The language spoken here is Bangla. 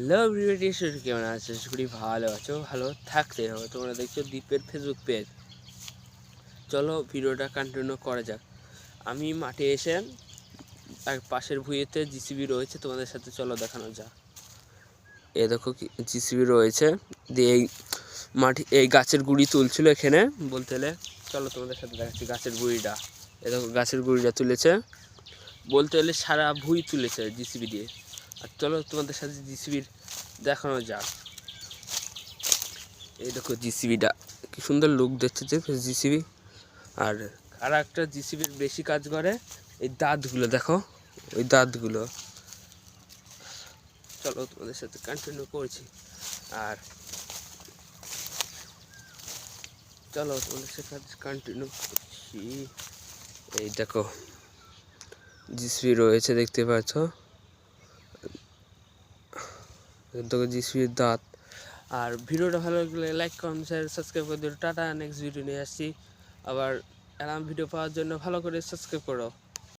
হ্যালো এভরিবডি, কেমন আছো? আশা করি ভালো আছো, ভালো থাকতে হবে। তোমরা দেখছো দীপের ফেসবুক পেজ। চলো ভিডিওটা কন্টিনিউ করা যাক। আমি মাঠে এসে এক পাশের ভুঁইতে জিসিবি রয়েছে, তোমাদের সাথে চলো দেখানো যাক। এ দেখো কি জিসিবি রয়েছে, দিয়ে এই মাটি এই গাছের গুঁড়ি তুলছিল এখানে বলতে গেলে। চলো তোমাদের সাথে দেখাচ্ছি গাছের গুঁড়িটা। এ দেখো গাছের গুঁড়িটা তুলেছে বলতে গেলে, সারা ভুঁই তুলেছে জিসিবি দিয়ে। আর চলো তোমাদের সাথে জিসিবির দেখানো যাক। এই দেখো জিসিবিটা কি সুন্দর লুক দেখতে জিসিবি। আর আর একটা জিসিবির বেশি কাজ করে এই দাঁতগুলো, দেখো ওই দাঁতগুলো। চলো তোমাদের সাথে কন্টিনিউ করছি। আর চলো তোমাদের সাথে কন্টিনিউ করছি। এই দেখো জিসিবি রয়েছে, দেখতে পাচ্ছ। দেখো জিসিবির দাঁত। আর ভিডিওটা ভালো লাগলে লাইক, কমেন্ট, শেয়ার, সাবস্ক্রাইব করে দিও। টাটা, নেক্সট ভিডিও নিয়ে আসছি আবার। এরকম ভিডিও পাওয়ার জন্য ভালো করে সাবস্ক্রাইব করো।